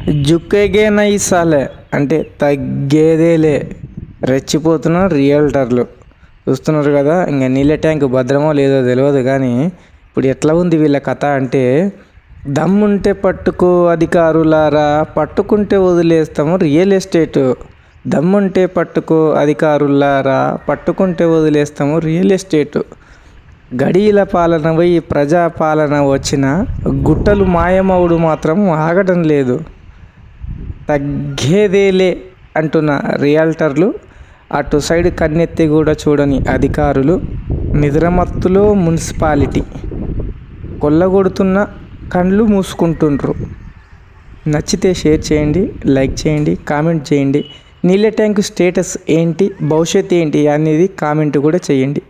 జుక్కేగేనా ఈసాలే అంటే తగ్గేదేలే. రెచ్చిపోతున్న రియల్టర్లు చూస్తున్నారు కదా. ఇంకా నీళ్ళ ట్యాంక్ భద్రమో లేదో తెలియదు కానీ ఇప్పుడు ఎట్లా ఉంది వీళ్ళ కథ అంటే, దమ్ముంటే పట్టుకో అధికారులారా, పట్టుకుంటే వదిలేస్తాము రియల్ ఎస్టేటు. దమ్ముంటే పట్టుకో అధికారులారా, పట్టుకుంటే వదిలేస్తాము రియల్ ఎస్టేటు. గడీల పాలన పోయి ప్రజాపాలన వచ్చిన గుట్టలు మాయమవుడు మాత్రం ఆగడం లేదు. తగ్గేదేలే అంటున్న రియల్టర్లు, అటు సైడ్ కన్నెత్తి కూడా చూడని అధికారులు, నిద్రమత్తులో మున్సిపాలిటీ కొల్లగొడుతున్న కండ్లు మూసుకుంటుండ్రు. నచ్చితే షేర్ చేయండి, లైక్ చేయండి, కామెంట్ చేయండి. నీళ్ళ ట్యాంకు స్టేటస్ ఏంటి, భవిష్యత్తు ఏంటి అనేది కామెంట్ కూడా చేయండి.